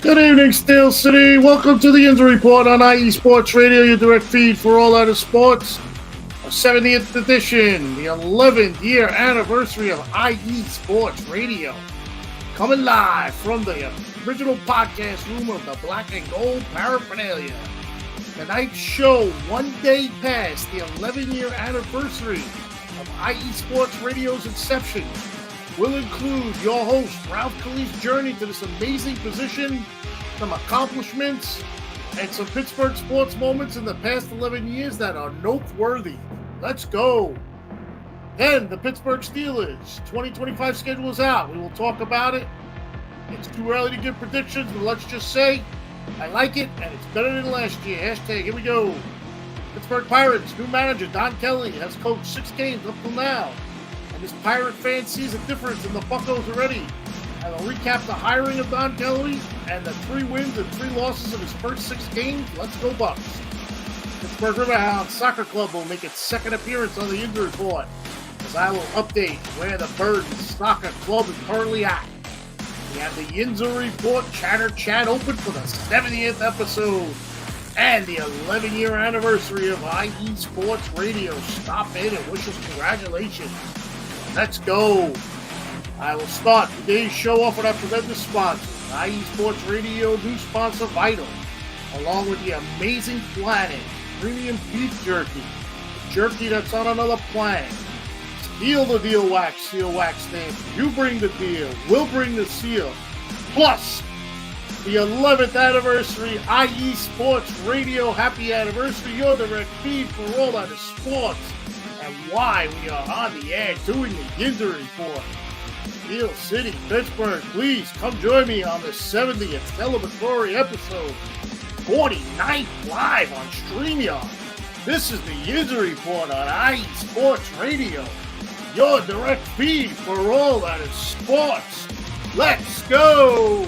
Good evening, Steel City. Welcome to the Yinzer Report on IE Sports Radio, your direct feed for all out of sports. Our 70th edition, the 11th year anniversary of IE Sports Radio. Coming live from the original podcast room of the Black and Gold Paraphernalia. Tonight's show, one day past the 11-year anniversary of IE Sports Radio's inception, will include your host, Ralph Calise's journey to this amazing position, some accomplishments, and some Pittsburgh sports moments in the past 11 years that are noteworthy. Let's go. Then the Pittsburgh Steelers 2025 schedule is out. We will talk about it. It's too early to give predictions, but let's just say I like it, and it's better than last year. Hashtag, here we go. Pittsburgh Pirates, new manager Don Kelly has coached 6 games up till now. This Pirate fan sees a difference in the Buccos already. And I'll recap the hiring of Don Kelly and the 3 wins and 3 losses of his first 6 games. Let's go Bucks. Pittsburgh Riverhounds Soccer Club will make its second appearance on the Yinzer Report, as I will update where the Birds Soccer Club is currently at. We have the Yinzer Report Chatter Chat open for the 70th episode and the 11-year anniversary of IE Sports Radio. Stop in and wish us congratulations. Let's go. I will start today's show off with our tremendous sponsors, IE Sports Radio new sponsor Vital, along with the amazing Planet Premium Beef Jerky, the jerky that's on another planet. Steal the deal wax, seal wax stamp. You bring the deal, we'll bring the seal. Plus, the 11th anniversary IE Sports Radio happy anniversary, your direct feed for all out of sports. And why we are on the air doing the Yinzer Report. Steel City, Pittsburgh, please come join me on the 70th celebratory episode, 49th live on StreamYard. This is the Yinzer Report on IE Sports Radio, your direct feed for all that is sports. Let's go!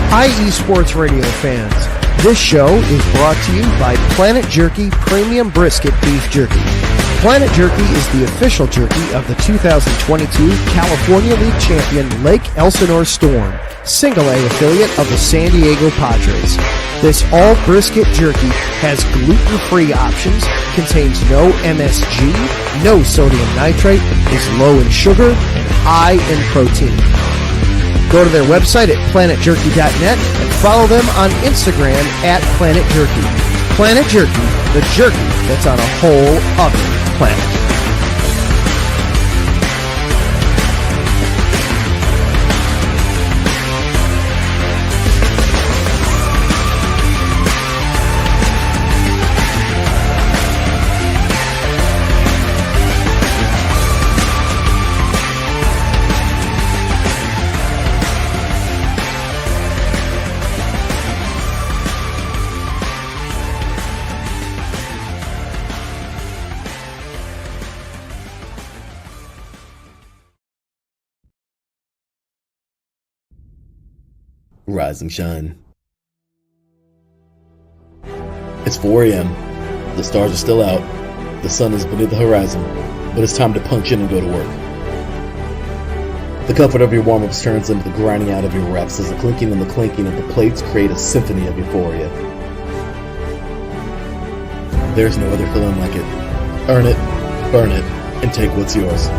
IE Sports Radio fans, this show is brought to you by Planet Jerky Premium Brisket Beef Jerky. Planet Jerky is the official jerky of the 2022 California League champion Lake Elsinore Storm, single-A affiliate of the San Diego Padres. This all-brisket jerky has gluten-free options, contains no MSG, no sodium nitrate, is low in sugar, and high in protein. Go to their website at planetjerky.net and follow them on Instagram at Planet Jerky. Planet Jerky, the jerky that's on a whole other planet. Rise and shine. It's 4 a.m. The stars are still out. The sun is beneath the horizon, but it's time to punch in and go to work. The comfort of your warm-ups turns into the grinding out of your reps as the clinking and the clinking of the plates create a symphony of euphoria. There's no other feeling like it. Earn it, burn it, and take what's yours.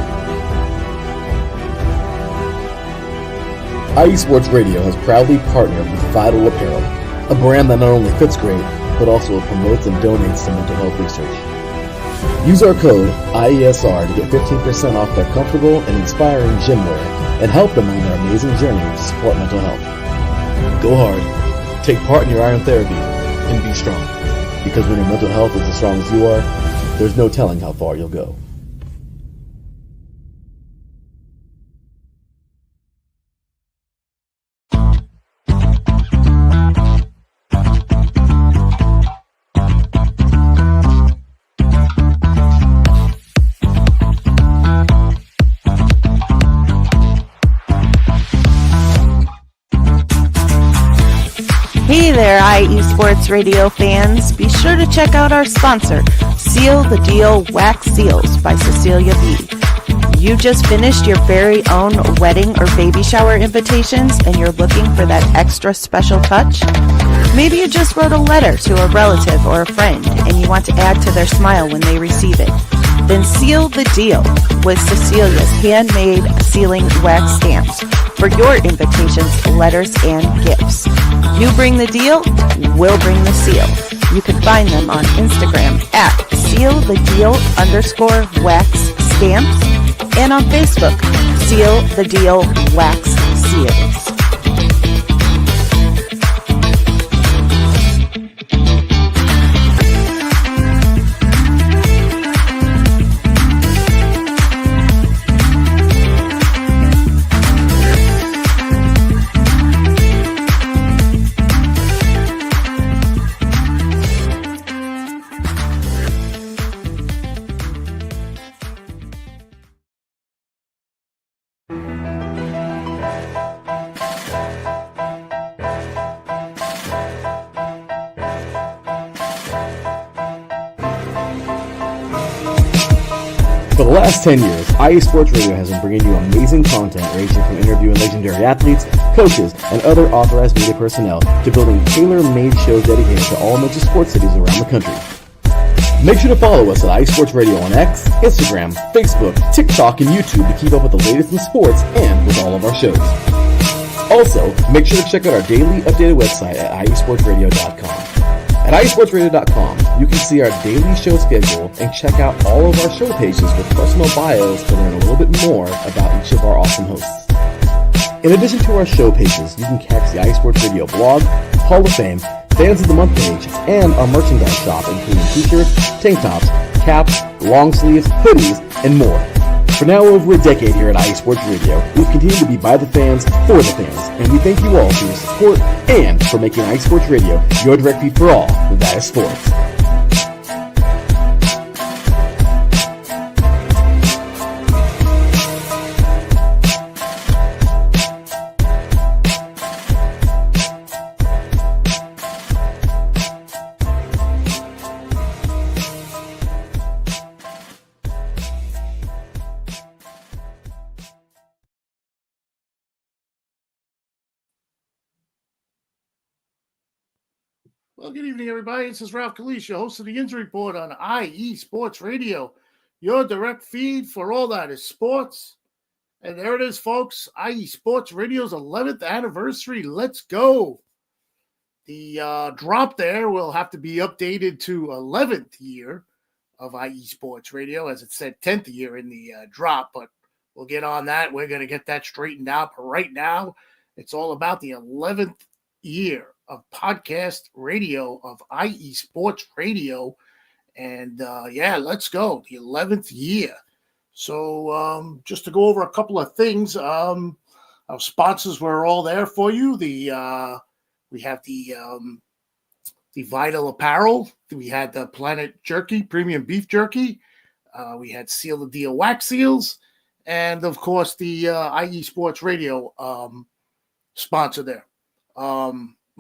IE Sports Radio has proudly partnered with Vital Apparel, a brand that not only fits great, but also promotes and donates to mental health research. Use our code IESR to get 15% off their comfortable and inspiring gym wear and help them on their amazing journey to support mental health. Go hard, Take part in your iron therapy and be strong. Because when your mental health is as strong as you are, there's no telling how far you'll go. Hey there, IE Sports Radio fans. Be sure to check out our sponsor, Seal the Deal Wax Seals by Cecilia B. You just finished your very own wedding or baby shower invitations and you're looking for that extra special touch? Maybe you just wrote a letter to a relative or a friend and you want to add to their smile when they receive it. Then seal the deal with Cecilia's handmade sealing wax stamps for your invitations, letters, and gifts. You bring the deal, we'll bring the seal. You can find them on Instagram at sealthedeal_wax stamps and on Facebook, Seal the Deal Wax Seals. For the last 10 years, IE Sports Radio has been bringing you amazing content ranging from interviewing legendary athletes, coaches, and other authorized media personnel to building tailor-made shows dedicated to all major sports cities around the country. Make sure to follow us at IE Sports Radio on X, Instagram, Facebook, TikTok, and YouTube to keep up with the latest in sports and with all of our shows. Also, make sure to check out our daily updated website at iesportsradio.com. At iesportsradio.com, you can see our daily show schedule and check out all of our show pages with personal bios to learn a little bit more about each of our awesome hosts. In addition to our show pages, you can catch the IE Sports Radio blog, Hall of Fame, Fans of the Month page, and our merchandise shop including t-shirts, tank tops, caps, long sleeves, hoodies, and more. For now over a decade here at IE Sports Radio, we've continued to be by the fans, for the fans, and we thank you all for your support and for making IE Sports Radio your direct feed for all that is sports. Well, good evening, everybody. This is Ralph Calise, your host of the Yinzer Report on IE Sports Radio, your direct feed for all that is sports. And there it is, folks, IE Sports Radio's 11th anniversary. Let's go. The drop there will have to be updated to 11th year of IE Sports Radio, as it said 10th year in the drop, but we'll get on that. We're going to get that straightened out. But right now, it's all about the 11th year of podcast radio of IE Sports Radio. And let's go. The 11th year. So just to go over a couple of things, our sponsors were all there for you. We have the Vital Apparel. We had the Planet Jerky, Premium Beef Jerky. We had Seal the Deal Wax Seals. And, of course, the IE Sports Radio sponsor there.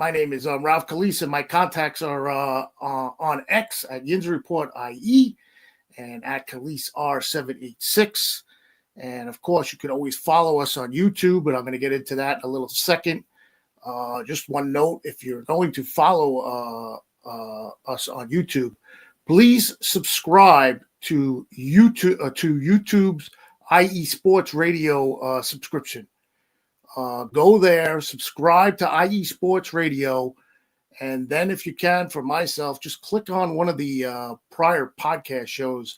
My name is Ralph Calise, and my contacts are on X at Yinzer Report IE and at Calise R786. And, of course, you can always follow us on YouTube, but I'm going to get into that in a little second. Just one note, if you're going to follow us on YouTube, please subscribe to YouTube's IE Sports Radio subscription. Go there, subscribe to IE Sports Radio, and then if you can, for myself, just click on one of the prior podcast shows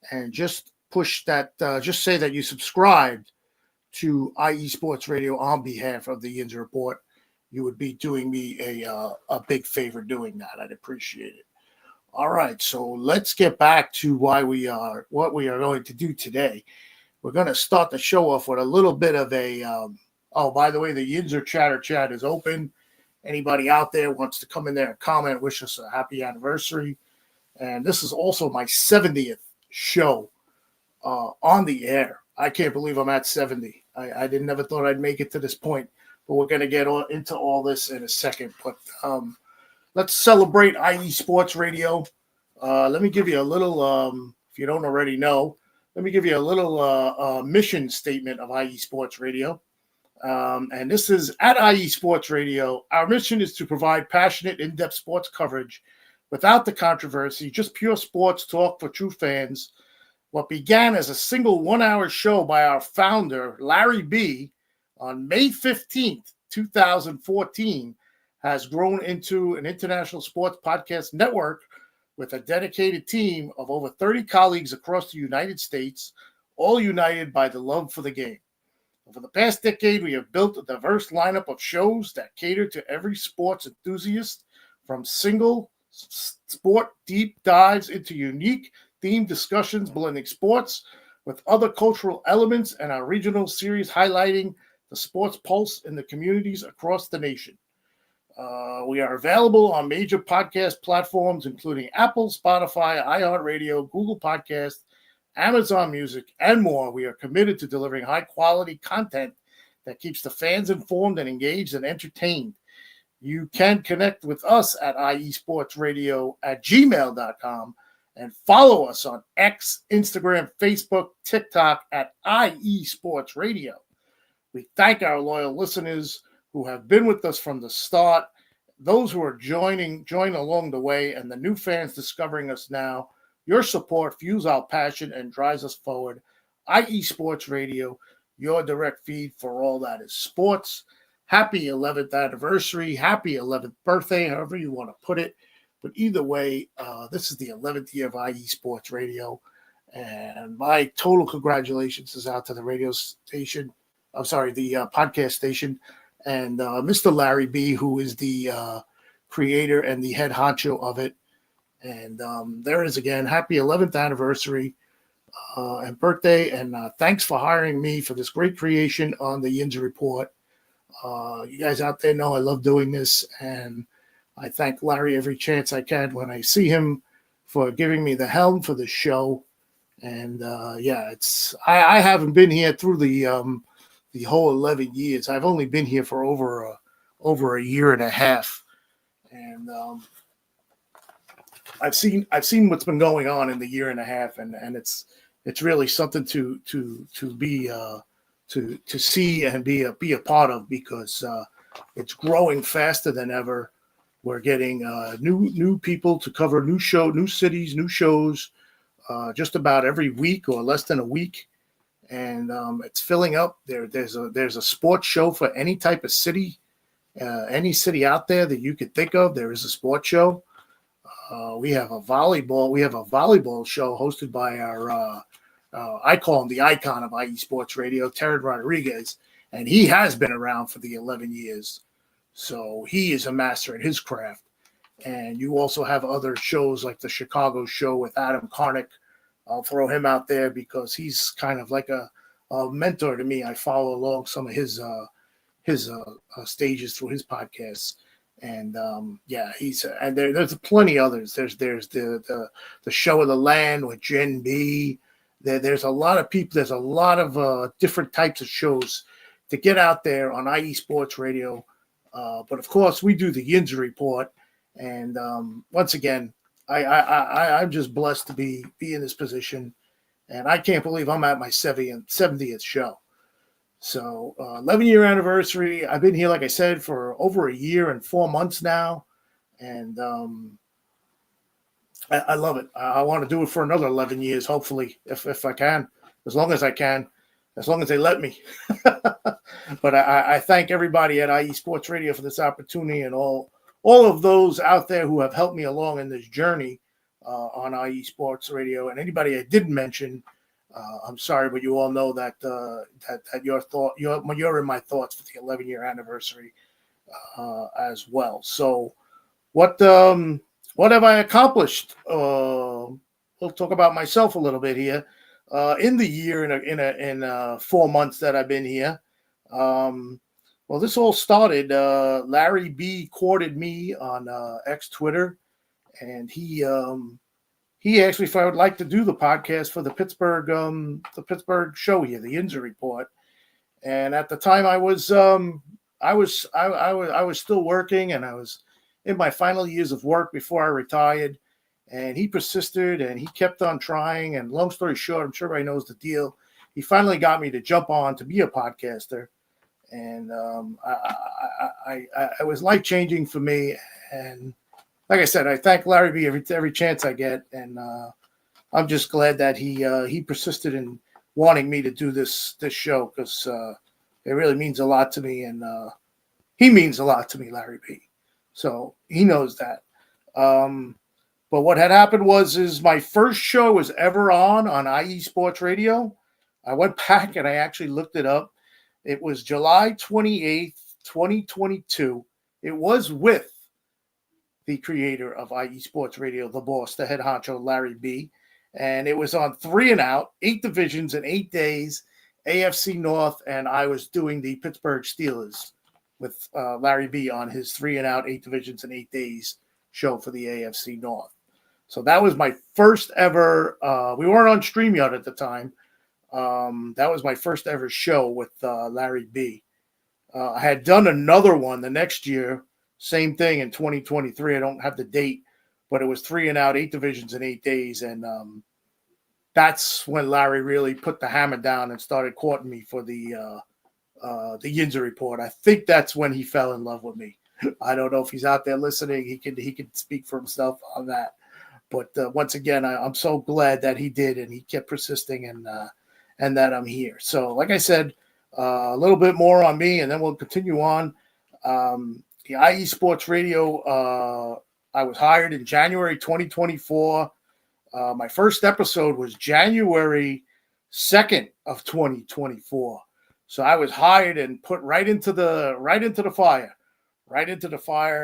and just push that, just say that you subscribed to IE Sports Radio on behalf of the Yinzer Report, you would be doing me a big favor doing that. I'd appreciate it. All right, so let's get back to what we are going to do today. We're going to start the show off with a little bit of a. Oh, by the way, the Yinzer Chatter chat is open. Anybody out there wants to come in there and comment, wish us a happy anniversary. And this is also my 70th show on the air. I can't believe I'm at 70. I never thought I'd make it to this point, but we're going to get into all this in a second. But let's celebrate IE Sports Radio. Let me give you a little, if you don't already know, let me give you a little mission statement of IE Sports Radio. And this is at IE Sports Radio. Our mission is to provide passionate, in-depth sports coverage without the controversy, just pure sports talk for true fans. What began as a single 1-hour show by our founder, Larry B., on May 15th, 2014, has grown into an international sports podcast network with a dedicated team of over 30 colleagues across the United States, all united by the love for the game. Over the past decade, we have built a diverse lineup of shows that cater to every sports enthusiast, from single sport deep dives into unique themed discussions blending sports with other cultural elements, and our regional series highlighting the sports pulse in the communities across the nation. We are available on major podcast platforms, including Apple, Spotify, iHeartRadio, Google Podcasts, Amazon Music, and more. We are committed to delivering high-quality content that keeps the fans informed and engaged and entertained. You can connect with us at iesportsradio@gmail.com and follow us on X, Instagram, Facebook, TikTok at IE Sports Radio. We thank our loyal listeners who have been with us from the start, those who are joining along the way, and the new fans discovering us now. Your support fuels our passion and drives us forward. IE Sports Radio, your direct feed for all that is sports. Happy 11th anniversary, happy 11th birthday, however you want to put it. But either way, this is the 11th year of IE Sports Radio. And my total congratulations is out to the radio station. I'm sorry, the podcast station. And Mr. Larry B., who is the creator and the head honcho of it. And there is again, happy 11th anniversary and birthday. And thanks for hiring me for this great creation on the Yinzer Report. You guys out there know I love doing this. And I thank Larry every chance I can when I see him for giving me the helm for the show. And I haven't been here through the whole 11 years. I've only been here for over a year and a half. And I've seen what's been going on in the year and a half, and it's really something to be to see and be a part of, because it's growing faster than ever. We're getting new people to cover new cities, new shows, just about every week or less than a week, and it's filling up. There's a sports show for any type of city, any city out there that you could think of. There is a sports show. We have a volleyball show hosted by our I call him the icon of IE Sports Radio, Terry Rodriguez, and he has been around for the 11 years. So he is a master at his craft. And you also have other shows like the Chicago show with Adam Karnick. I'll throw him out there because he's kind of like a mentor to me. I follow along some of his stages through his podcasts. And there's plenty others. There's the Show of the Land with Jen B. There's a lot of people. There's a lot of different types of shows to get out there on IE Sports Radio. But of course, we do the Yinzer Report. And once again, I'm just blessed to be in this position. And I can't believe I'm at my 70th show. So 11-year anniversary. I've been here, like I said, for over a year and 4 months now. And I love it. I want to do it for another 11 years, hopefully, if I can, as long as I can, as long as they let me. But I thank everybody at IE Sports Radio for this opportunity, and all of those out there who have helped me along in this journey on IE Sports Radio. And anybody I didn't mention, I'm sorry, but you all know that you're in my thoughts for the 11-year anniversary. as well. So what have I accomplished? We'll talk about myself a little bit here. In the year, in 4 months that I've been here. Well, this all started. Larry B courted me on X Twitter, and he asked me if I would like to do the podcast for the Pittsburgh show here, the Yinzer Report. And at the time, I was still working, and I was in my final years of work before I retired. And he persisted, and he kept on trying. And long story short, I'm sure everybody knows the deal. He finally got me to jump on to be a podcaster, and it was life changing for me. And like I said, I thank Larry B every chance I get, and I'm just glad that he persisted in wanting me to do this show, because it really means a lot to me, and he means a lot to me, Larry B. So he knows that. But what had happened is my first show was ever on IE Sports Radio. I went back and I actually looked it up. It was July 28th, 2022. It was with the creator of IE Sports Radio, the boss, the head honcho, Larry B. And it was on 3 and Out, 8 divisions in 8 days, AFC North, and I was doing the Pittsburgh Steelers with Larry B on his 3 and Out, 8 divisions in 8 days show for the AFC North. So that was my first ever, we weren't on StreamYard at the time. That was my first ever show with Larry B. I had done another one the next year, same thing in 2023. I don't have the date, but it was 3 and Out, 8 divisions in 8 days. And that's when Larry really put the hammer down and started courting me for the Yinzer Report. I think that's when he fell in love with me. I don't know if he's out there listening. He can speak for himself on that. But once again, I'm so glad that he did, and he kept persisting, and that I'm here. So, like I said, a little bit more on me, and then we'll continue on. The IE Sports Radio, I was hired in January 2024. My first episode was January 2nd of 2024. So I was hired and put right into the fire.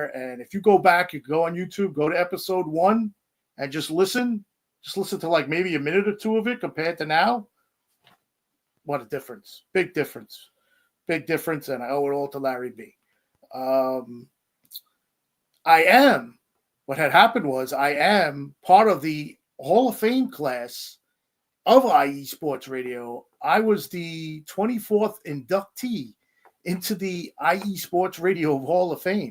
And if you go back, you can go on YouTube, go to episode 1. And just listen to like maybe a minute or two of it compared to now. What a difference. Big difference. And I owe it all to Larry B. What had happened was I am part of the Hall of Fame class of IE Sports Radio. I was the 24th inductee into the IE Sports Radio Hall of Fame.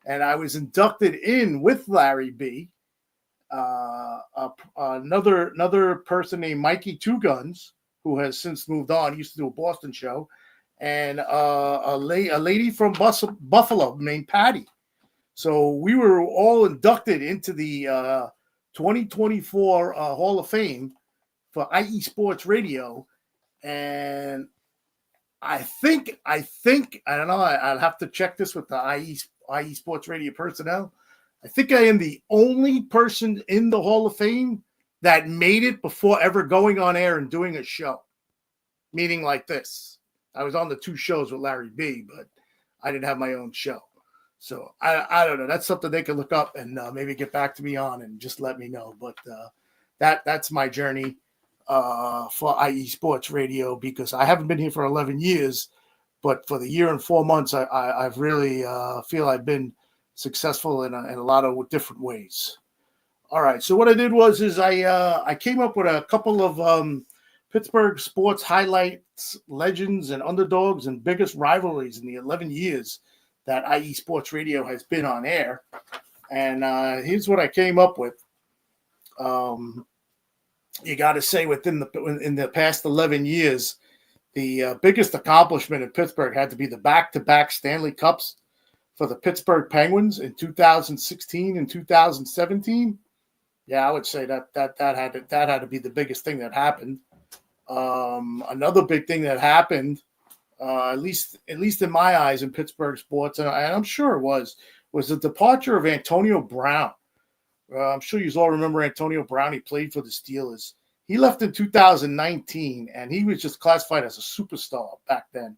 And I was inducted in with Larry B., another person named Mikey Two Guns, who has since moved on. He used to do a Boston show, and a lady from Buffalo named Patty. So we were all inducted into the 2024 Hall of Fame for IE Sports Radio, and I think I don't know. I'll have to check this with the IE Sports Radio personnel. I think I am the only person in the Hall of Fame that made it before ever going on air and doing a show. Meaning like this. I was on the 2 shows with Larry B., but I didn't have my own show. So I don't know. That's something they could look up and maybe get back to me on and just let me know. But that's my journey for IE Sports Radio, because I haven't been here for 11 years, but for the year and 4 months, I've really feel I've been successful in a lot of different ways. All right. So what I did was I came up with a couple of Pittsburgh sports highlights, legends, and underdogs, and biggest rivalries in the 11 years that IE Sports Radio has been on air. And here's what I came up with. You got to say in the past 11 years, the biggest accomplishment in Pittsburgh had to be the back-to-back Stanley Cups for the Pittsburgh Penguins in 2016 and 2017. Yeah, I would say that had to be the biggest thing that happened. Another big thing that happened, at least in my eyes in Pittsburgh sports, and I'm sure it was the departure of Antonio Brown. I'm sure you all remember Antonio Brown. He played for the Steelers. He left in 2019, and he was just classified as a superstar back then.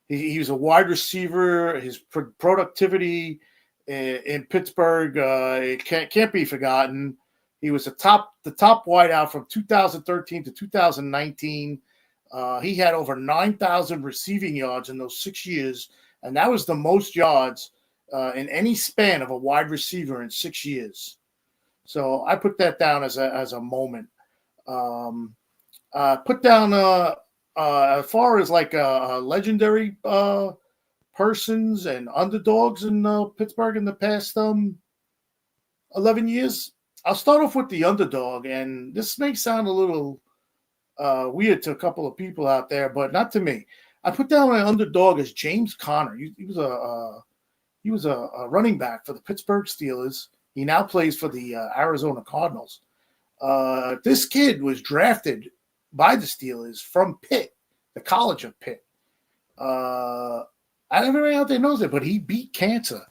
He was a wide receiver. His productivity in Pittsburgh it can't be forgotten. He was the top wideout from 2013 to 2019. He had over 9,000 receiving yards in those 6 years, and that was the most yards in any span of a wide receiver in 6 years. So I put that down as a moment. Put down as far as like legendary persons and underdogs in Pittsburgh in the past 11 years. I'll start off with the underdog, and this may sound a little weird to a couple of people out there, but not to me. I put down an underdog as James Conner. He was a running back for the Pittsburgh Steelers. He now plays for the Arizona Cardinals. This kid was drafted by the Steelers from Pitt, the College of Pitt. Everybody out there knows it, but he beat cancer.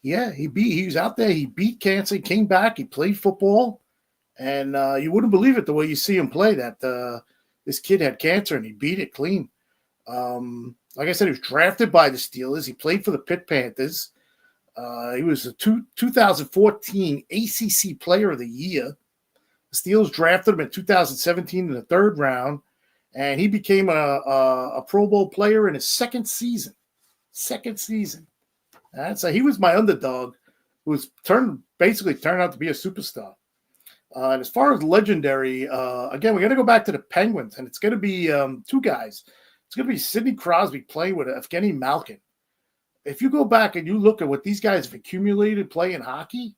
Yeah, he was out there. He beat cancer. He came back. He played football, and you wouldn't believe it the way you see him play. That this kid had cancer and he beat it clean. Like I said, he was drafted by the Steelers. He played for the Pitt Panthers. He was a 2014 ACC Player of the Year. The Steelers drafted him in 2017 in the third round, and he became a Pro Bowl player in his second season. So he was my underdog, who was turned out to be a superstar. And as far as legendary, again, we got to go back to the Penguins, and it's going to be two guys. It's going to be Sidney Crosby playing with Evgeny Malkin. If you go back and you look at what these guys have accumulated playing hockey,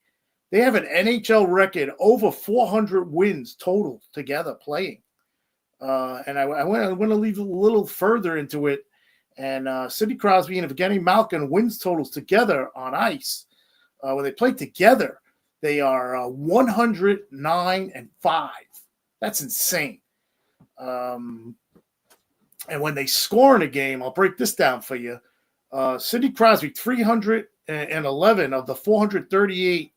they have an NHL record over 400 wins total together playing. And I want to leave a little further into it. And Sidney Crosby and Evgeny Malkin wins totals together on ice. When they play together, they are 109-5. That's insane. And when they score in a game, I'll break this down for you. Sidney Crosby, 311 of the 438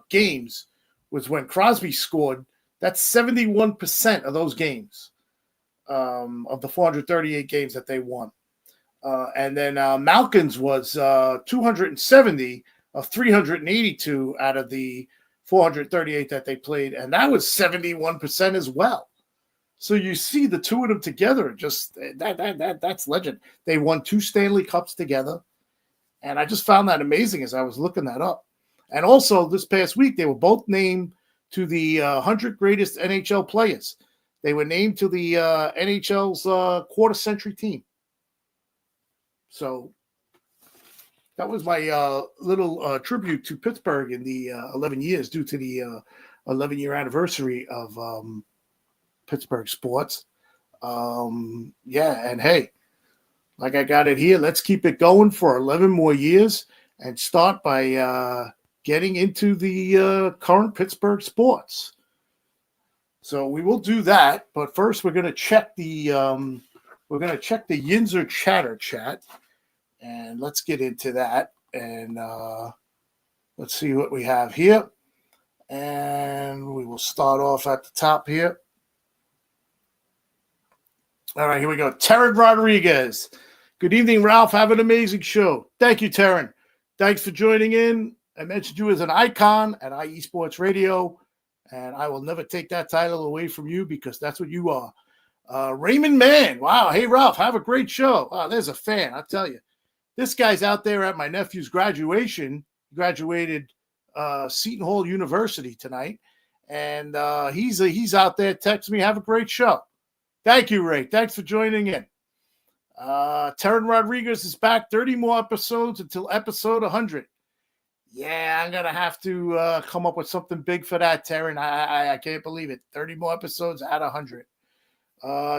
games was when Crosby scored. That's 71% of those games, of the 438 games that they won. And then Malkin's was 270 of 382 out of the 438 that they played, and that was 71% as well. So you see the two of them together, just that's legend. They won 2 Stanley Cups together, and I just found that amazing as I was looking that up. And also this past week, they were both named to the 100 greatest NHL players. They were named to the NHL's quarter century team. So that was my little tribute to Pittsburgh in the 11 years due to the 11-year anniversary of Pittsburgh sports. And hey, like I got it here, let's keep it going for 11 more years and start by getting into the current Pittsburgh sports. So we will do that, but first we're going to check the Yinzer chatter chat, and let's get into that. And let's see what we have here, and we will start off at the top here. All right, here we go. Terran Rodriguez. Good evening, Ralph. Have an amazing show. Thank you, Terran. Thanks for joining in. I mentioned you as an icon at IE Sports Radio, and I will never take that title away from you because that's what you are. Raymond Mann. Wow. Hey, Ralph, have a great show. Wow, there's a fan. I'll tell you. This guy's out there at my nephew's graduation. Graduated Seton Hall University tonight, and he's out there texting me, have a great show. Thank you, Ray. Thanks for joining in. Terran Rodriguez is back. 30 more episodes until episode 100. Yeah, I'm going to have to come up with something big for that, Terran. I can't believe it. 30 more episodes at 100.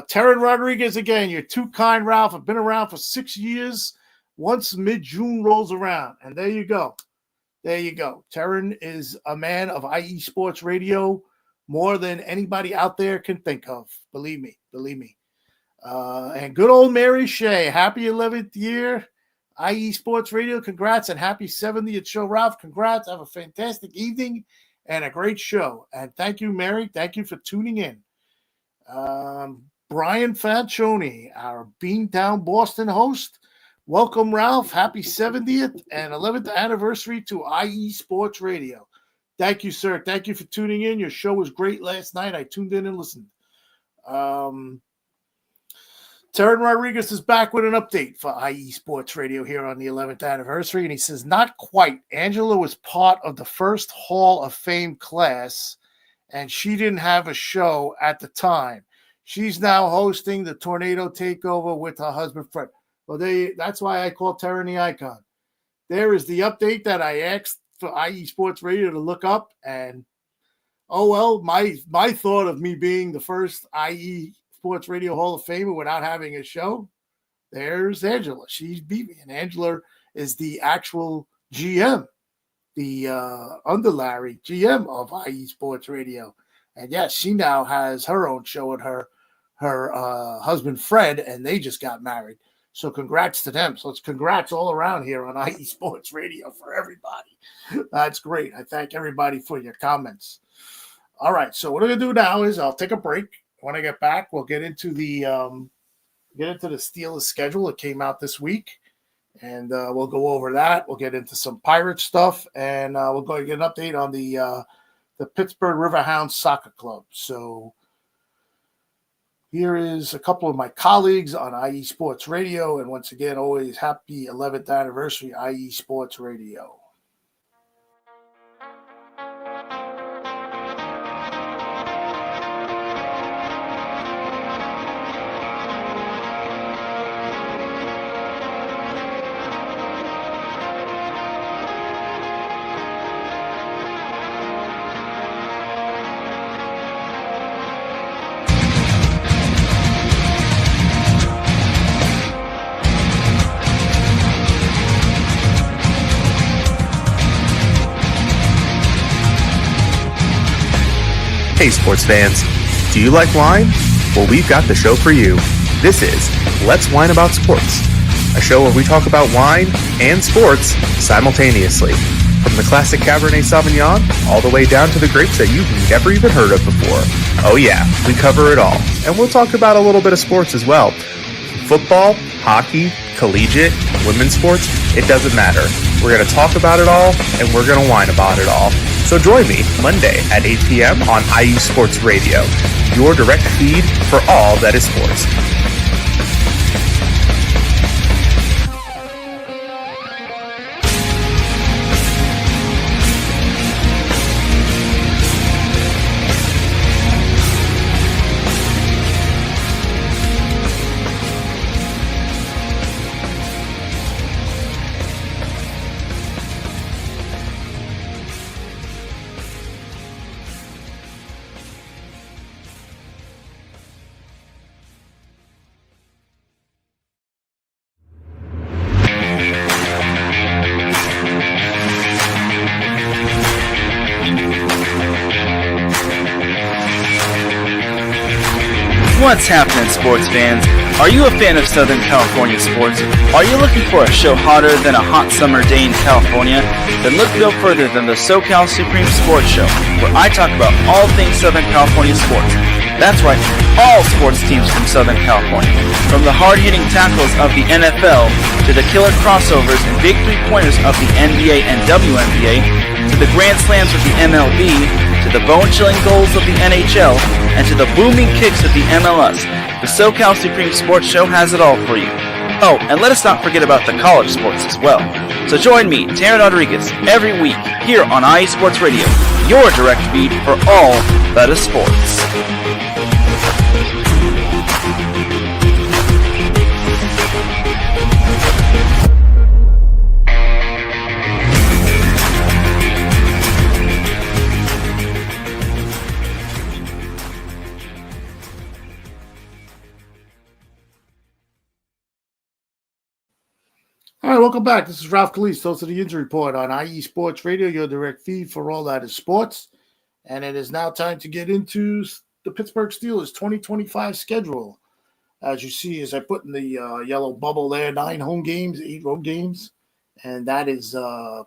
Terran Rodriguez again. You're too kind, Ralph. I've been around for 6 years. Once mid-June rolls around. And there you go. There you go. Terran is a man of IE Sports Radio more than anybody out there can think of. Believe me. And good old Mary Shea. Happy 11th year. IE Sports Radio, congrats, and happy 70th show, Ralph. Congrats. Have a fantastic evening and a great show. And thank you, Mary. Thank you for tuning in. Brian Fancioni, our Beantown Boston host. Welcome, Ralph. Happy 70th and 11th anniversary to IE Sports Radio. Thank you, sir. Thank you for tuning in. Your show was great last night. I tuned in and listened. Terran Rodriguez is back with an update for IE Sports Radio here on the 11th anniversary, and he says, not quite. Angela was part of the first Hall of Fame class, and she didn't have a show at the time. She's now hosting the Tornado Takeover with her husband, Fred. Well, that's why I call Terran the icon. There is the update that I asked for IE Sports Radio to look up, and my thought of me being the first IE Sports Radio Hall of Famer without having a show, there's Angela. She's beat me, and Angela is the actual GM, the under Larry GM of IE Sports Radio, and yes, she now has her own show with her husband Fred, and they just got married. So congrats to them. So it's congrats all around here on IE Sports Radio for everybody. That's great. I thank everybody for your comments. All right, so what I'm gonna do now is I'll take a break. When I get back, we'll get into the Steelers schedule. It came out this week, and we'll go over that. We'll get into some Pirate stuff, and we'll go get an update on the Pittsburgh Riverhounds Soccer Club. So here is a couple of my colleagues on IE Sports Radio, and once again, always happy 11th anniversary, IE Sports Radio. Hey sports fans, do you like wine? Well, we've got the show for you. This is Let's Wine About Sports, a show where we talk about wine and sports simultaneously. From the classic Cabernet Sauvignon all the way down to the grapes that you've never even heard of before. Oh yeah, we cover it all. And we'll talk about a little bit of sports as well. Football, hockey, collegiate, women's sports, it doesn't matter. We're going to talk about it all, and we're going to whine about it all. So join me Monday at 8 p.m. on IE Sports Radio, your direct feed for all that is sports. What's happening, sports fans? Are you a fan of Southern California sports? Are you looking for a show hotter than a hot summer day in California? Then look no further than the SoCal Supreme Sports Show, where I talk about all things Southern California sports. That's right, all sports teams from Southern California. From the hard-hitting tackles of the NFL, to the killer crossovers and big three-pointers of the NBA and WNBA, to the grand slams of the MLB, to the bone-chilling goals of the NHL, and to the booming kicks of the MLS. The SoCal Supreme Sports Show has it all for you. Oh, and let us not forget about the college sports as well. So join me, Terran Rodriguez, every week here on IE Sports Radio, your direct feed for all that is sports. All right, welcome back. This is Ralph Calise, host of the Yinzer Report on IE Sports Radio, your direct feed for all that is sports. And it is now time to get into the Pittsburgh Steelers 2025 schedule. As you see, as I put in the yellow bubble there, 9 home games, 8 road games. And that is the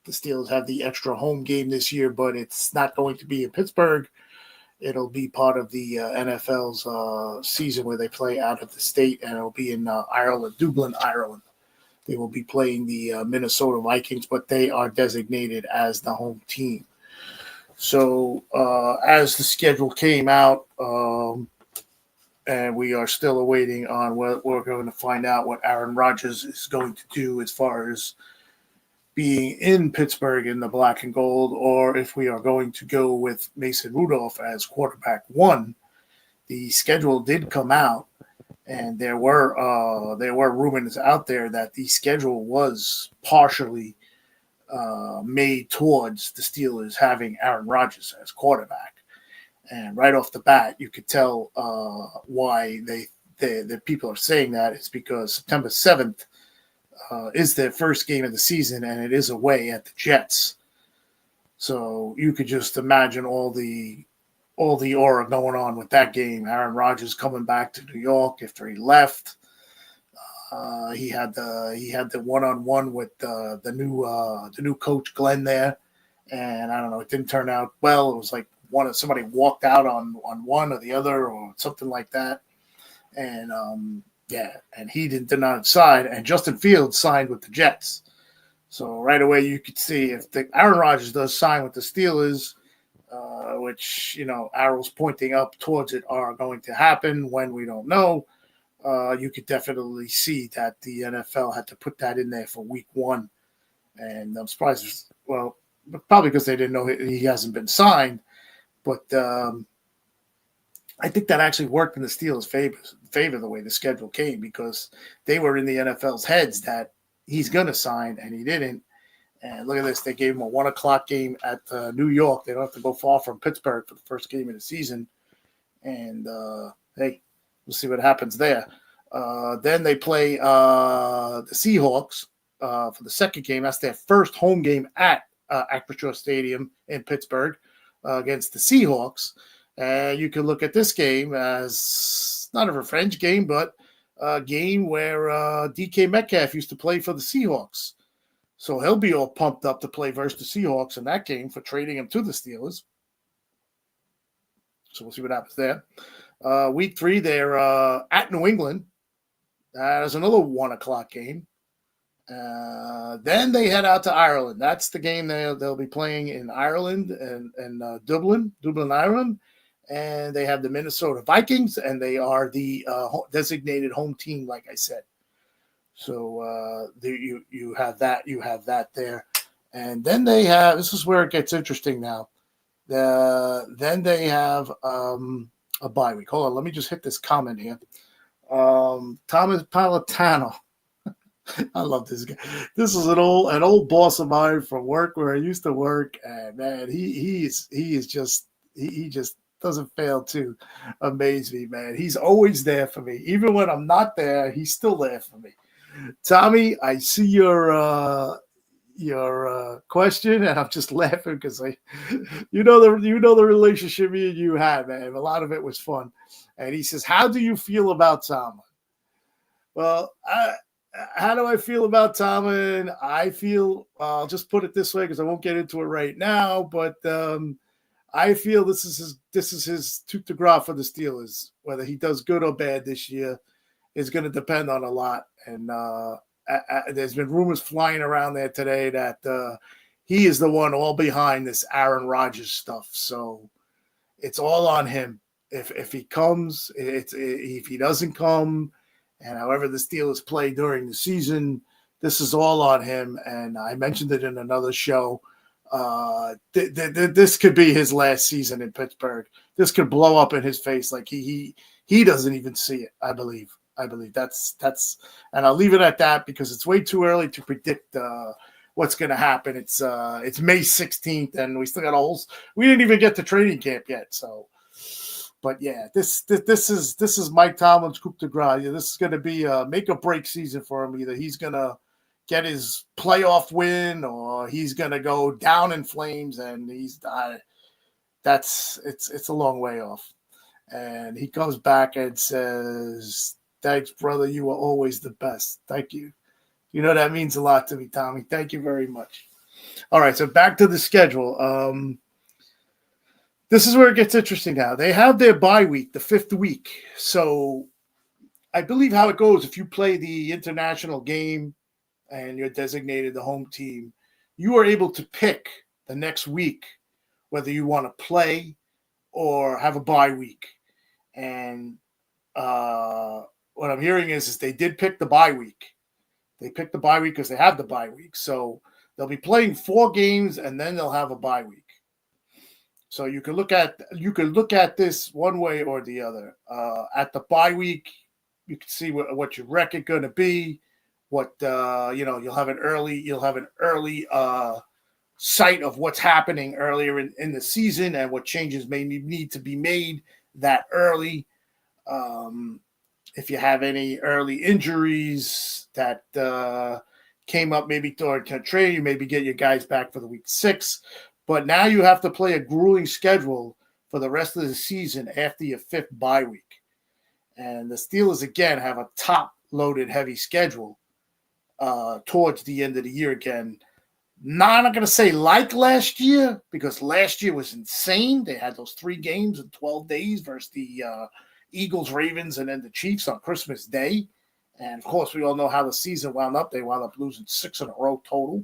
Steelers have the extra home game this year, but it's not going to be in Pittsburgh. It'll be part of the NFL's season where they play out of the state, and it'll be in Ireland, Dublin, Ireland. They will be playing the Minnesota Vikings, but they are designated as the home team. So as the schedule came out, and we are still awaiting on what we're going to find out what Aaron Rodgers is going to do as far as being in Pittsburgh in the black and gold, or if we are going to go with Mason Rudolph as quarterback one. The schedule did come out, and there were rumors out there that the schedule was partially made towards the Steelers having Aaron Rodgers as quarterback. And right off the bat, you could tell why the people are saying that. It's because September 7th is their first game of the season, and it is away at the Jets. So you could just imagine all the aura going on with that game. Aaron Rodgers coming back to New York after he left. He had the one-on-one with the new coach Glenn there, and I don't know, it didn't turn out well. It was like somebody walked out on one or the other or something like that, and and he did not sign, and Justin Fields signed with the Jets. So right away you could see if Aaron Rodgers does sign with the Steelers, which arrows pointing up towards it are going to happen. When we don't know. You could definitely see that the NFL had to put that in there for week one. And I'm surprised, well, probably because they didn't know he hasn't been signed. But I think that actually worked in the Steelers' favor the way the schedule came, because they were in the NFL's heads that he's going to sign, and he didn't. And look at this. They gave him a 1 o'clock game at New York. They don't have to go far from Pittsburgh for the first game of the season. And, hey, we'll see what happens there. Then they play the Seahawks for the second game. That's their first home game at Acrisure Stadium in Pittsburgh against the Seahawks. You can look at this game as not a revenge game, but a game where DK Metcalf used to play for the Seahawks. So he'll be all pumped up to play versus the Seahawks in that game for trading him to the Steelers. So we'll see what happens there. Week 3, they're at New England. There's another 1 o'clock game. Then they head out to Ireland. That's the game they'll be playing in Ireland and Dublin, Ireland. And they have the Minnesota Vikings, and they are the designated home team, like I said. So you have that there. And then they have, this is where it gets interesting now. Then they have a bye week. Hold on, let me just hit this comment here. Thomas Palatano. I love this guy. This is an old boss of mine from work where I used to work, and man, he just doesn't fail to amaze me, man. He's always there for me. Even when I'm not there, he's still there for me. Tommy, I see your question, and I'm just laughing because the relationship me and you had, man. A lot of it was fun. And he says, "How do you feel about Tomlin?" Well, how do I feel about Tomlin? I feel, I'll just put it this way because I won't get into it right now, but I feel this is his coup de grace for the Steelers. Whether he does good or bad this year is going to depend on a lot. And there's been rumors flying around there today that he is the one all behind this Aaron Rodgers stuff. So it's all on him. If he comes, if he doesn't come, and however the Steelers play during the season, this is all on him. And I mentioned it in another show. This could be his last season in Pittsburgh. This could blow up in his face like he doesn't even see it. I believe that's, and I'll leave it at that because it's way too early to predict what's going to happen. It's May 16th, and we still got we didn't even get to training camp yet. So, but yeah, this is Mike Tomlin's coup de grace. This is going to be a make or break season for him. Either he's going to get his playoff win, or he's going to go down in flames, and it's a long way off. And he comes back and says, "Thanks, brother. You were always the best. Thank you." You know, that means a lot to me, Tommy. Thank you very much. All right, so back to the schedule. This is where it gets interesting now. They have their bye week, the 5th week. So I believe how it goes, if you play the international game and you're designated the home team, you are able to pick the next week whether you want to play or have a bye week. And what I'm hearing is they did pick the bye week. They picked the bye week because they have the bye week. So they'll be playing 4 games and then they'll have a bye week. So you can look at this one way or the other. At the bye week, you can see what your record going to be. What you'll have an early sight of what's happening earlier in the season and what changes may need to be made that early. If you have any early injuries that came up maybe during training, you maybe get your guys back for the week 6. But now you have to play a grueling schedule for the rest of the season after your 5th bye week. And the Steelers, again, have a top-loaded heavy schedule towards the end of the year again. I'm not going to say like last year, because last year was insane. They had those 3 games in 12 days versus the Eagles, Ravens, and then the Chiefs on Christmas Day. And, of course, we all know how the season wound up. They wound up losing 6 in a row total.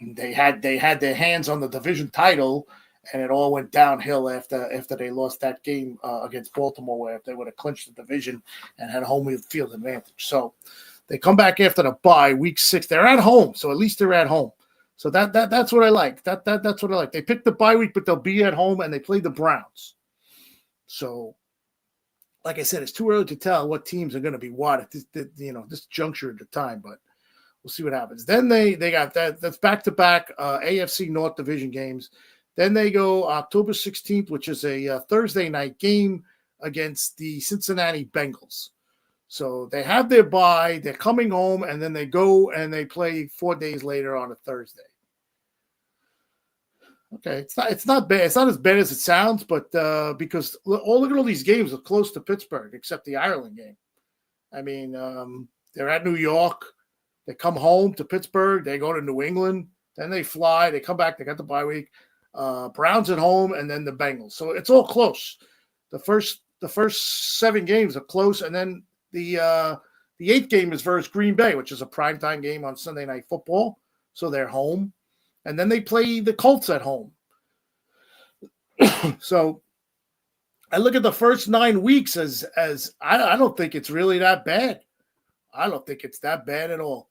They had their hands on the division title, and it all went downhill after they lost that game against Baltimore, where if they would have clinched the division and had a home field advantage. So they come back after the bye, week 6. They're at home, so at least they're at home. So that's what I like. That's what I like. They picked the bye week, but they'll be at home, and they play the Browns. So, like I said, it's too early to tell what teams are going to be what at this juncture of the time, but we'll see what happens. Then they got that's back-to-back AFC North Division games. Then they go October 16th, which is a Thursday night game against the Cincinnati Bengals. So they have their bye, they're coming home, and then they go and they play 4 days later on a Thursday. Okay, it's not bad. It's not as bad as it sounds, but because look at all these games are close to Pittsburgh, except the Ireland game. I mean, they're at New York. They come home to Pittsburgh. They go to New England. Then they fly. They come back. They got the bye week. Browns at home, and then the Bengals. So it's all close. The first 7 games are close, and then the 8th game is versus Green Bay, which is a primetime game on Sunday Night Football. So they're home, and then they play the Colts at home. So I look at the first 9 weeks as I don't think it's really that bad. I don't think it's that bad at all.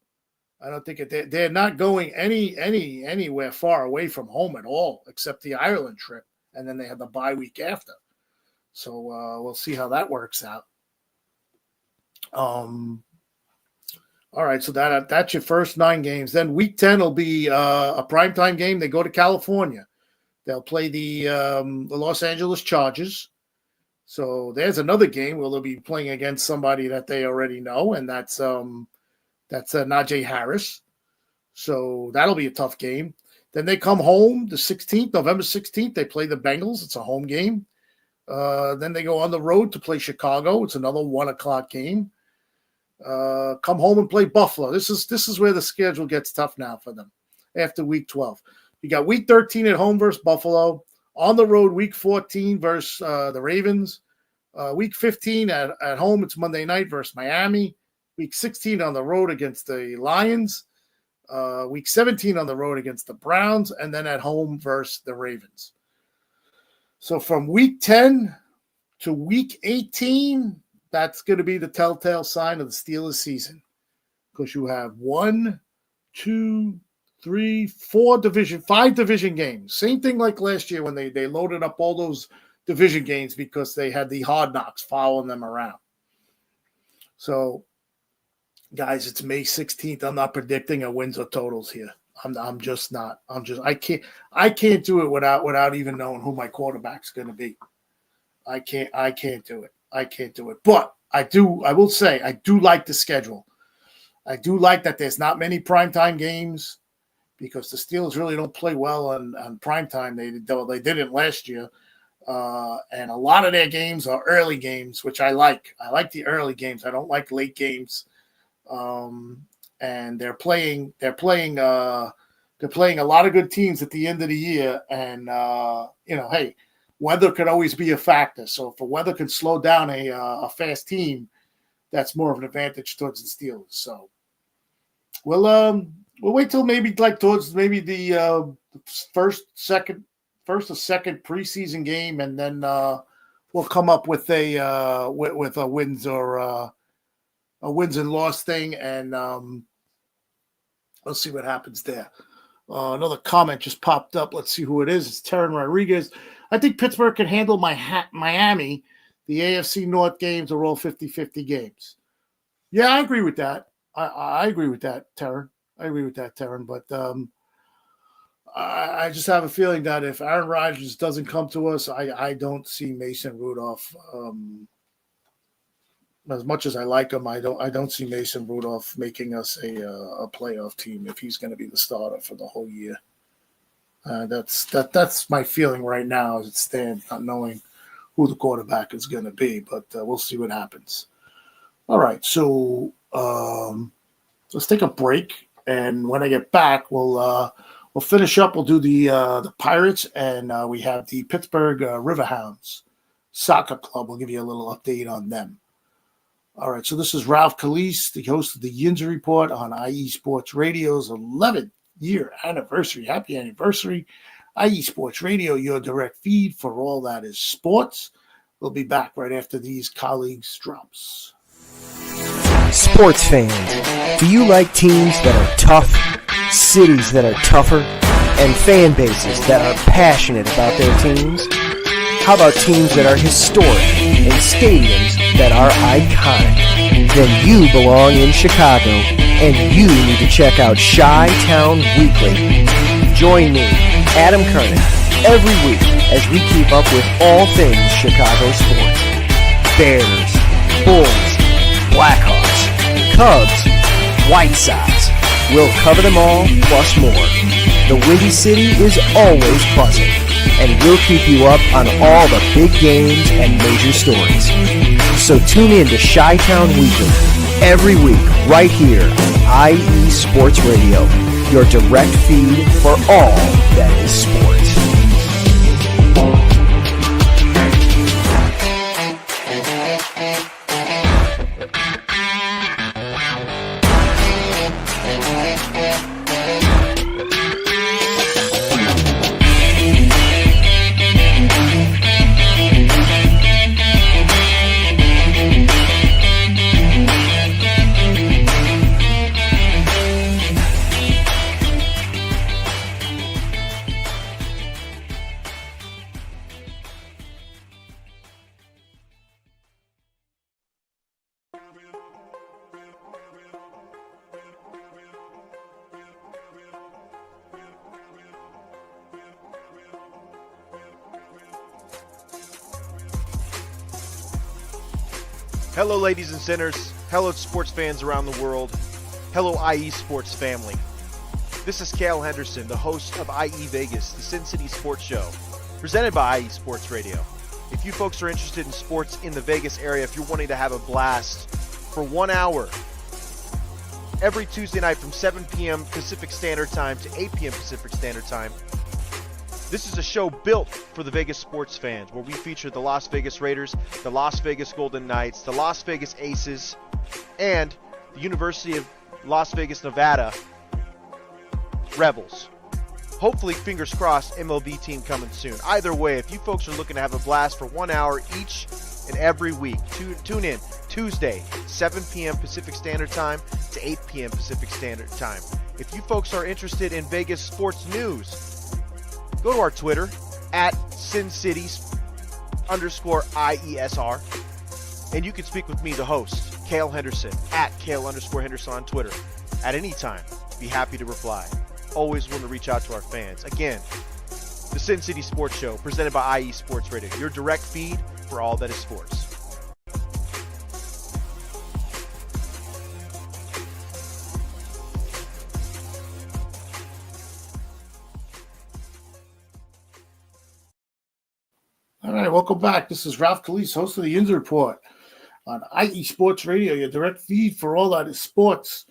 I don't think they're not going anywhere far away from home at all, except the Ireland trip, and then they have the bye week after. So we'll see how that works out. All right, so that's your first 9 games. Then week 10 will be a primetime game. They go to California. They'll play the Los Angeles Chargers. So there's another game where they'll be playing against somebody that they already know, and that's Najee Harris. So that'll be a tough game. Then they come home the 16th, November 16th. They play the Bengals. It's a home game. Then they go on the road to play Chicago. It's another 1:00 game. Come home and play Buffalo. This is where the schedule gets tough now for them after week 12. You got week 13 at home versus Buffalo. On the road, week 14 versus the Ravens. Week 15 at home, it's Monday night versus Miami. Week 16 on the road against the Lions. Week 17 on the road against the Browns. And then at home versus the Ravens. So from week 10 to week 18, that's going to be the telltale sign of the Steelers season. Because you have 1, 2, 3, 4 5 division games. Same thing like last year when they loaded up all those division games because they had the Hard Knocks following them around. So, guys, it's May 16th. I'm not predicting a wins or totals here. I'm just not. I can't do it without even knowing who my quarterback's going to be. I can't do it. I can't do it. But I will say I do like the schedule. I do like that there's not many primetime games because the Steelers really don't play well on primetime. They didn't last year. And a lot of their games are early games, which I like. I like the early games. I don't like late games. And they're playing They're playing a lot of good teams at the end of the year, and hey, weather could always be a factor. So if the weather can slow down a fast team, that's more of an advantage towards the Steelers. So we'll wait till maybe towards the first or second preseason game, and then we'll come up with a wins or a wins and loss thing, and we'll see what happens there. Another comment just popped up. Let's see who it is. It's Terran Rodriguez. I think Pittsburgh can handle Miami. The AFC North games are all 50-50 games. Yeah, I agree with that. I agree with that, Terran. But I just have a feeling that if Aaron Rodgers doesn't come to us, I don't see Mason Rudolph. As much as I like him, I don't see Mason Rudolph making us a playoff team if he's going to be the starter for the whole year. That's my feeling right now as it stands, not knowing who the quarterback is going to be, but we'll see what happens. All right, so let's take a break, and when I get back, we'll finish up. We'll do the Pirates, and we have the Pittsburgh Riverhounds Soccer Club. We'll give you a little update on them. All right, so this is Ralph Calise, the host of the Yinzer Report on IE Sports Radio's 11th year anniversary. Happy anniversary. IE Sports Radio, your direct feed for all that is sports. We'll be back right after these colleagues' drops. Sports fans, do you like teams that are tough, cities that are tougher, and fan bases that are passionate about their teams? How about teams that are historic and stadiums that are iconic? Then you belong in Chicago, and you need to check out Chi-Town Weekly. Join me, Adam Kernick, every week as we keep up with all things Chicago sports. Bears, Bulls, Blackhawks, Cubs, White Sox. We'll cover them all, plus more. The Windy City is always buzzing, and we'll keep you up on all the big games and major stories. So tune in to Chi-Town Weekly every week right here on IE Sports Radio, your direct feed for all that is sports. Hello, ladies and sinners. Hello, sports fans around the world. Hello, IE Sports family. This is Cale Henderson, the host of IE Vegas, the Sin City Sports Show, presented by IE Sports Radio. If you folks are interested in sports in the Vegas area, if you're wanting to have a blast for 1 hour every Tuesday night from 7 p.m. Pacific Standard Time to 8 p.m. Pacific Standard Time, this is a show built for the Vegas sports fans, where we feature the Las Vegas Raiders, the Las Vegas Golden Knights, the Las Vegas Aces, and the University of Las Vegas, Nevada Rebels. Hopefully, fingers crossed, MLB team coming soon. Either way, if you folks are looking to have a blast for 1 hour each and every week, tune in Tuesday, 7 p.m. Pacific Standard Time to 8 p.m. Pacific Standard Time. If you folks are interested in Vegas sports news, go to our Twitter, at SinCities_IESR, and you can speak with me, the host, Cale Henderson, at Cale_Henderson on Twitter. At any time, be happy to reply. Always want to reach out to our fans. Again, the Sin City Sports Show, presented by IE Sports Radio, your direct feed for all that is sports. All right, welcome back. This is Ralph Calise, host of the Yinzer Report on IE Sports Radio, your direct feed for all that is sports.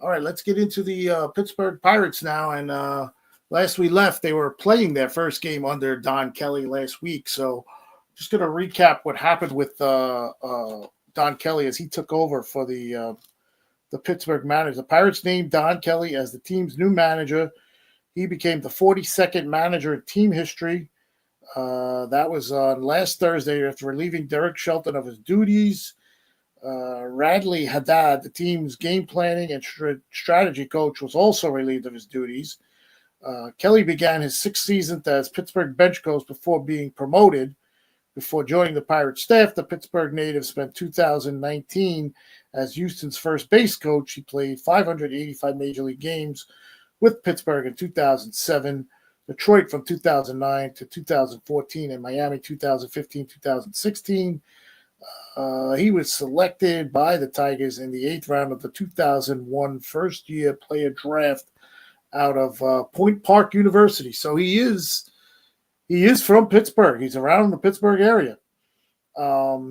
All right, let's get into the Pittsburgh Pirates now. And last we left, they were playing their first game under Don Kelly last week. So just going to recap what happened with Don Kelly as he took over for the Pittsburgh manager. The Pirates named Don Kelly as the team's new manager. He became the 42nd manager in team history. That was on last Thursday after relieving Derek Shelton of his duties. Radley Haddad, the team's game planning and strategy coach, was also relieved of his duties. Kelly began his sixth season as Pittsburgh bench coach before being promoted. Before joining the Pirates staff, the Pittsburgh native spent 2019 as Houston's first base coach. He played 585 Major League games with Pittsburgh in 2007, Detroit from 2009 to 2014, and Miami 2015-2016. He was selected by the Tigers in the 8th round of the 2001 first-year player draft out of Point Park University. So he is from Pittsburgh. He's around the Pittsburgh area.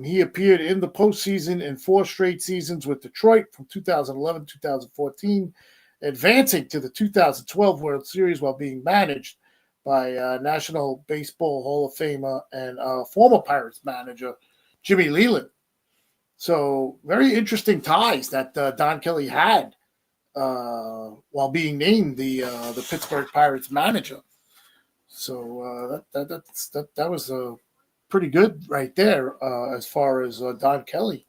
He appeared in the postseason in 4 straight seasons with Detroit from 2011-2014, advancing to the 2012 World Series while being managed by National Baseball Hall of Famer and former Pirates manager Jimmy Leland. So very interesting ties that Don Kelly had while being named the Pittsburgh Pirates manager. So that was pretty good right there as far as Don Kelly.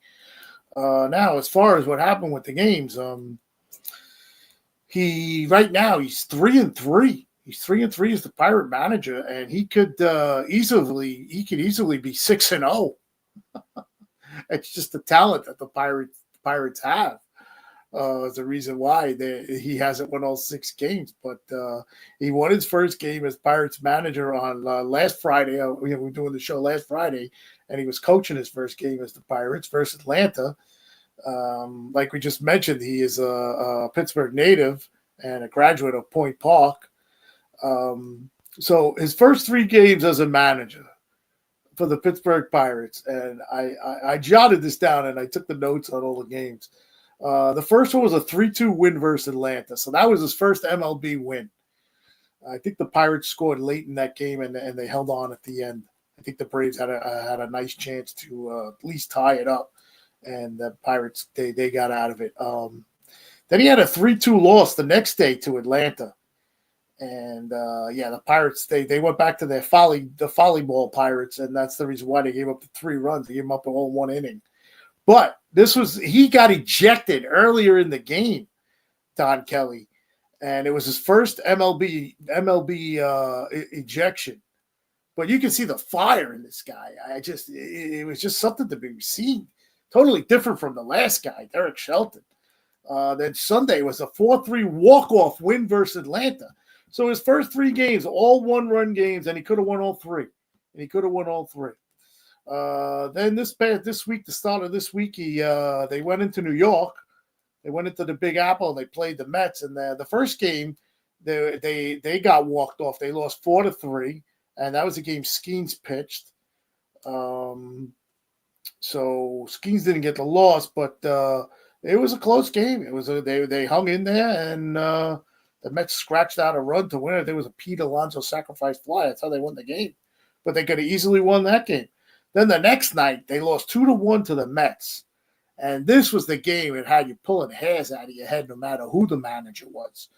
Now, as far as what happened with the games, he's 3-3. He's 3-3 as the Pirate manager, and he could easily be 6-0. It's just the talent that the Pirates have. Is the reason why he hasn't won all 6 games. But he won his first game as Pirates manager on last Friday. We were doing the show last Friday, and he was coaching his first game as the Pirates versus Atlanta. Like we just mentioned, he is a Pittsburgh native and a graduate of Point Park. So his first 3 games as a manager for the Pittsburgh Pirates, and I jotted this down and I took the notes on all the games. The first one was a 3-2 win versus Atlanta. So that was his first MLB win. I think the Pirates scored late in that game and they held on at the end. I think the Braves had a nice chance to at least tie it up, and the Pirates, they got out of it. Then he had a 3-2 loss the next day to Atlanta. And the Pirates, they went back to the volleyball Pirates, and that's the reason why they gave up the 3 runs. They gave them up all in 1 inning. But he got ejected earlier in the game, Don Kelly, and it was his first MLB ejection. But you can see the fire in this guy. It was just something to be seen. Totally different from the last guy, Derek Shelton. Then Sunday was a 4-3 walk-off win versus Atlanta. So his first 3 games, all 1-run games, and he could have won all 3. Then this week, the start of this week, they went into New York. They went into the Big Apple and they played the Mets. And the first game, they got walked off. They lost 4-3, and that was a game Skeens pitched. So Skeens didn't get the loss, but it was a close game. It was they hung in there, and the Mets scratched out a run to win it. There was a Pete Alonso sacrifice fly. That's how they won the game. But they could have easily won that game. Then the next night, they lost 2-1 to the Mets. And this was the game that had you pulling hairs out of your head no matter who the manager was.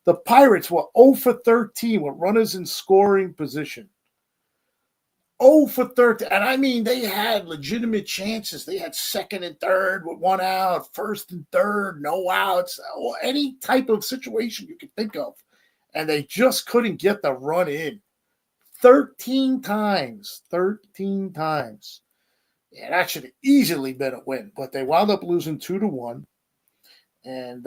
The Pirates were 0-13 with runners in scoring position. 0-13. And I mean, they had legitimate chances. They had second and third with 1 out, first and third, no outs, or any type of situation you could think of. And they just couldn't get the run in. 13 times. Yeah, that should have easily been a win, but they wound up losing 2-1. And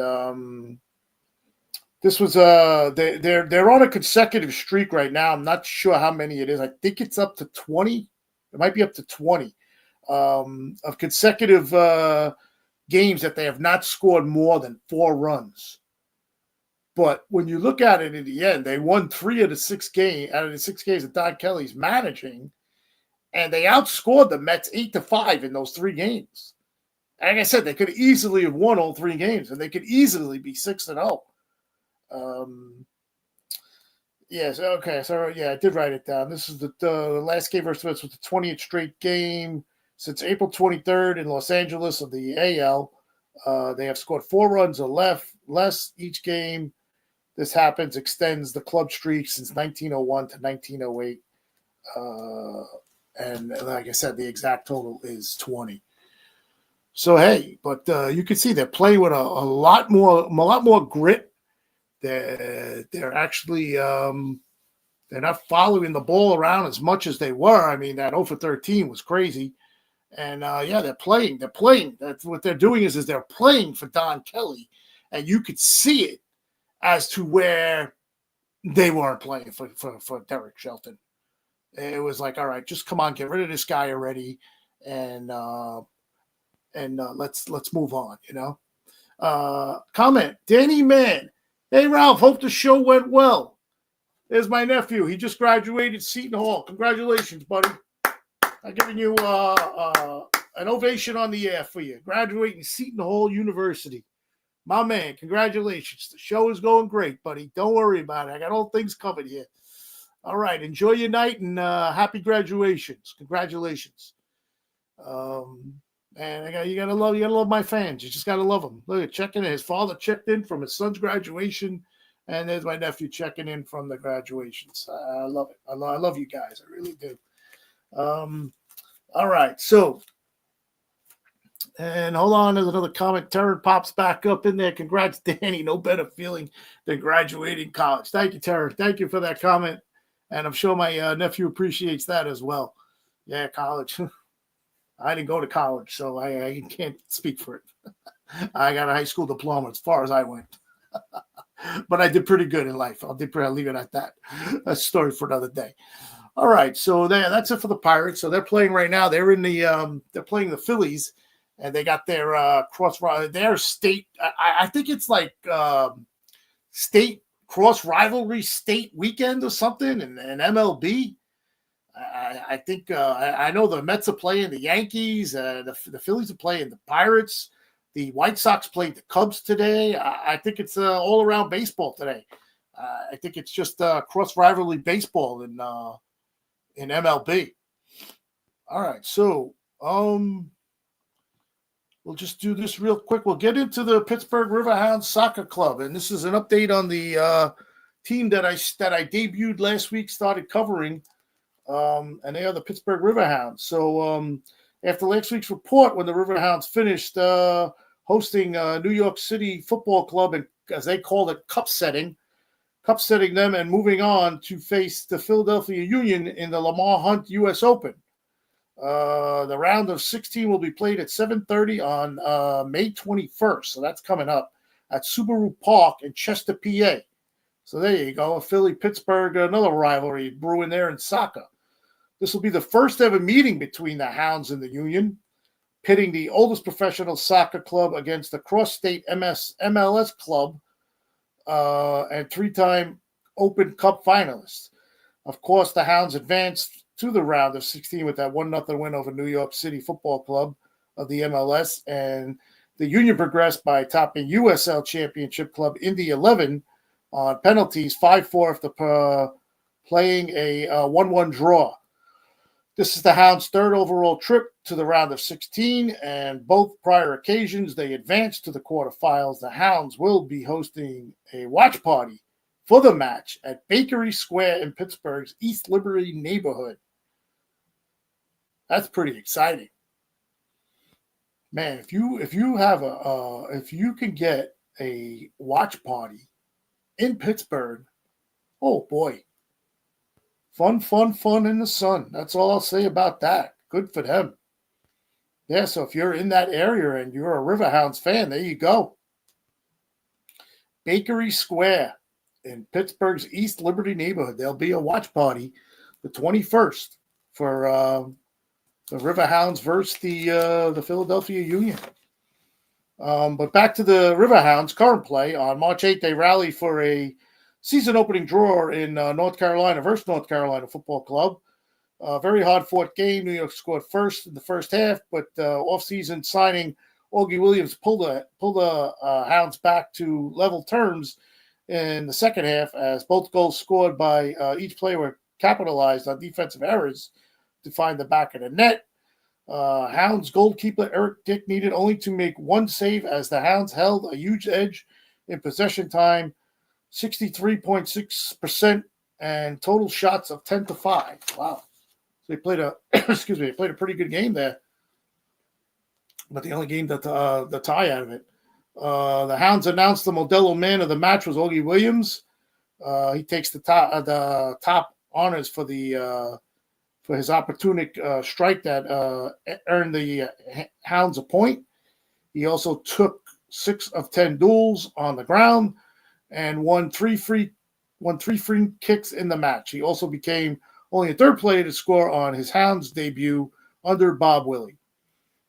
this was they're on a consecutive streak right now. I'm not sure how many it is. I think it's up to 20. It might be up to 20 of consecutive games that they have not scored more than 4 runs. But when you look at it in the end, they won 3 of the 6 games out of the 6 games that Don Kelly's managing, and they outscored the Mets 8-5 in those 3 games. Like I said, they could easily have won all 3 games, and they could easily be 6-0. Yes, okay. So, yeah, I did write it down. This is the last game versus Mets was the 20th straight game since April 23rd in Los Angeles of the AL. They have scored 4 runs or less each game. This extends the club streak since 1901 to 1908. And like I said, the exact total is 20. So, hey, but you can see they're playing with a lot more grit. They're actually they're not following the ball around as much as they were. I mean, that 0 for 13 was crazy. And, yeah, they're playing. That's what they're doing is they're playing for Don Kelly. And you could see it as to where they weren't playing for Derek Shelton. It was like, all right, just come on, get rid of this guy already, and let's move on, you know. Comment, Danny Mann. Hey, Ralph, hope the show went well. There's my nephew. He just graduated Seton Hall. Congratulations, buddy. I'm giving you an ovation on the air for you. Graduating Seton Hall University. My man, congratulations. The show is going great, buddy. Don't worry about it. I got all things covered here. All right, enjoy your night and happy graduations. Congratulations. And you gotta love my fans. You just gotta love them. Look at checking in. His father checked in from his son's graduation, and there's my nephew checking in from the graduations. I love it. I love you guys. I really do. All right, so. And hold on, there's another comment. Terran pops back up in there. Congrats, Danny. No better feeling than graduating college. Thank you, Terran. Thank you for that comment. And I'm sure my nephew appreciates that as well. Yeah, college. I didn't go to college, so I can't speak for it. I got a high school diploma as far as I went. But I did pretty good in life. I'll leave it at that. That's a story for another day. All right, so that's it for the Pirates. So they're playing right now. They're in the they're playing the Phillies. And they got their their state. I think it's like state cross rivalry state weekend or something, and MLB. I think I know the Mets are playing the Yankees. The Phillies are playing the Pirates. The White Sox played the Cubs today. I think it's all around baseball today. I think it's just cross rivalry baseball in MLB. All right, so we'll just do this real quick. We'll get into the Pittsburgh Riverhounds Soccer Club, and this is an update on the team that I debuted last week, started covering, and they are the Pittsburgh Riverhounds. So after last week's report, when the Riverhounds finished hosting New York City Football Club, and as they called it, cup setting them and moving on to face the Philadelphia Union in the Lamar Hunt U.S. Open. The round of 16 will be played at 7:30 on May 21st. So that's coming up at Subaru Park in Chester, PA. So there you go. Philly-Pittsburgh, another rivalry brewing there in soccer. This will be the first ever meeting between the Hounds and the Union, pitting the oldest professional soccer club against the cross-state MLS club and 3-time Open Cup finalists. Of course, the Hounds advanced to the round of 16 with that 1-0 win over New York City Football Club of the MLS, and the Union progressed by topping USL Championship club Indy 11 on penalties 5-4 after playing a 1-1 draw. This is the Hounds' third overall trip to the round of 16, and both prior occasions they advanced to the quarterfinals. The Hounds will be hosting a watch party for the match at Bakery Square in Pittsburgh's East Liberty neighborhood. That's pretty exciting, man. If you can get a watch party in Pittsburgh, oh boy, fun in the sun. That's all I'll say about that. Good for them. Yeah, so if you're in that area and you're a Riverhounds fan, there you go. Bakery Square in Pittsburgh's East Liberty neighborhood. There'll be a watch party the 21st for the Riverhounds versus the Philadelphia Union. But back to the Riverhounds' current play. On March 8th, they rally for a season-opening draw in North Carolina versus North Carolina Football Club. Very hard-fought game. New York scored first in the first half, but off-season signing Augie Williams pulled the Hounds back to level terms in the second half, as both goals scored by each player were capitalized on defensive errors to find the back of the net. Hounds goalkeeper Eric Dick needed only to make one save, as the Hounds held a huge edge in possession time, 63.6%, and total shots of 10-5. Wow. So they played a pretty good game there. But they only gained the tie out of it. The Hounds announced the Modelo Man of the match was Augie Williams. He takes the top honors for his opportunistic strike that earned the Hounds a point. He also took 6 of 10 duels on the ground and won three free kicks in the match. He also became only a third player to score on his Hounds debut under Bob Willie.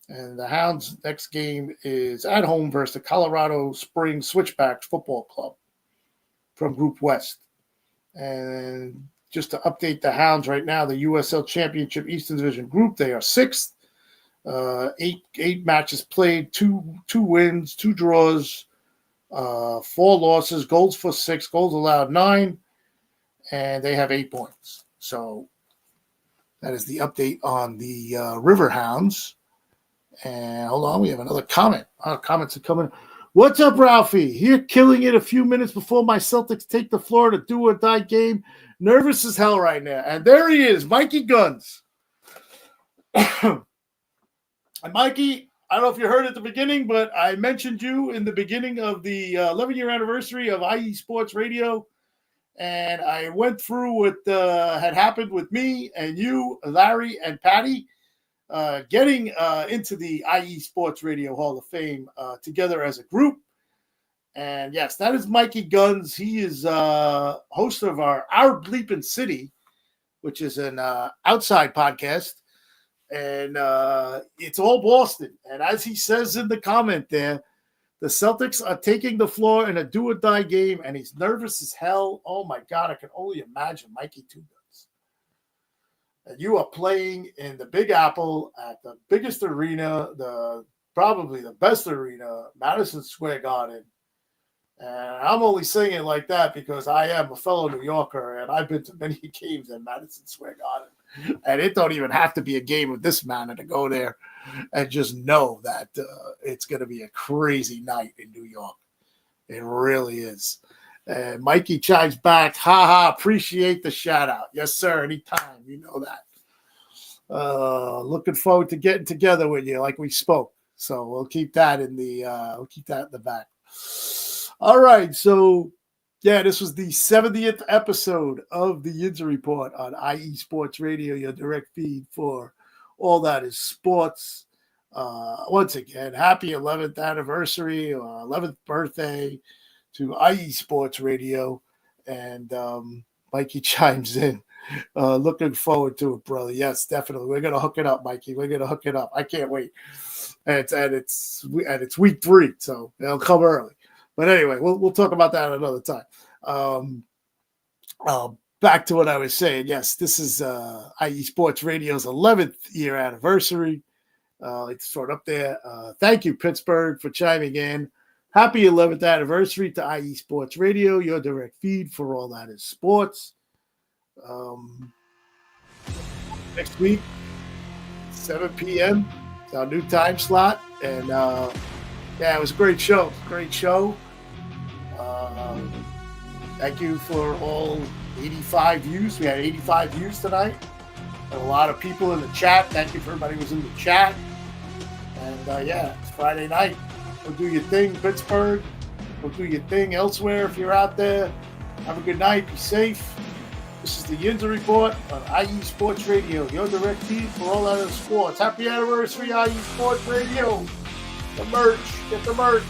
And the Hounds' next game is at home versus the Colorado Springs Switchbacks Football Club from Group West. And just to update the Hounds right now, the USL Championship Eastern Division Group, they are 6th. Eight matches played, two wins, 2 draws, 4 losses, goals for 6, goals allowed 9, and they have 8 points. So that is the update on the River Hounds. And hold on, we have another comment. Our comments are coming. What's up, Ralphie? Here killing it a few minutes before my Celtics take the floor to do or die game. Nervous as hell right now. And there he is, Mikey Guns. And Mikey, I don't know if you heard at the beginning, but I mentioned you in the beginning of the 11-year anniversary of IE Sports Radio. And I went through what had happened with me and you, Larry, and Patty. Getting into the IE Sports Radio Hall of Fame together as a group. And yes, that is Mikey Guns. He is host of our Bleepin' City, which is an outside podcast. And it's all Boston. And as he says in the comment there, the Celtics are taking the floor in a do-or-die game, and he's nervous as hell. Oh, my God, I can only imagine Mikey Two Guns. And you are playing in the Big Apple at the biggest arena, probably the best arena, Madison Square Garden. And I'm only saying it like that because I am a fellow New Yorker, and I've been to many games in Madison Square Garden. And it don't even have to be a game of this manner to go there and just know that it's going to be a crazy night in New York. It really is. And Mikey chimes back, appreciate the shout out. Yes, sir, anytime. You know that. Looking forward to getting together with you like we spoke. So we'll keep that in the back. All right, so yeah, this was the 70th episode of the Yinzer Report on IE Sports Radio, your direct feed for all that is sports. Once again, happy 11th anniversary or 11th birthday to IE Sports Radio, and Mikey chimes in. Looking forward to it, brother. Yes, definitely. We're gonna hook it up, Mikey. We're gonna hook it up. I can't wait. And it's week 3, so it'll come early. But anyway, we'll talk about that another time. Back to what I was saying. Yes, this is IE Sports Radio's 11th year anniversary. It's sort of up there. Thank you, Pittsburgh, for chiming in. Happy 11th anniversary to IE Sports Radio, your direct feed for all that is sports. Next week, 7 p.m. It's our new time slot. And, it was a great show. Thank you for all 85 views. We had 85 views tonight. And a lot of people in the chat. Thank you for everybody who was in the chat. And, it's Friday night. Go do your thing, Pittsburgh. Go do your thing elsewhere if you're out there. Have a good night. Be safe. This is the Yinzer Report on IE Sports Radio, your direct feed for all other sports. Happy anniversary, IE Sports Radio. The merch. Get the merch.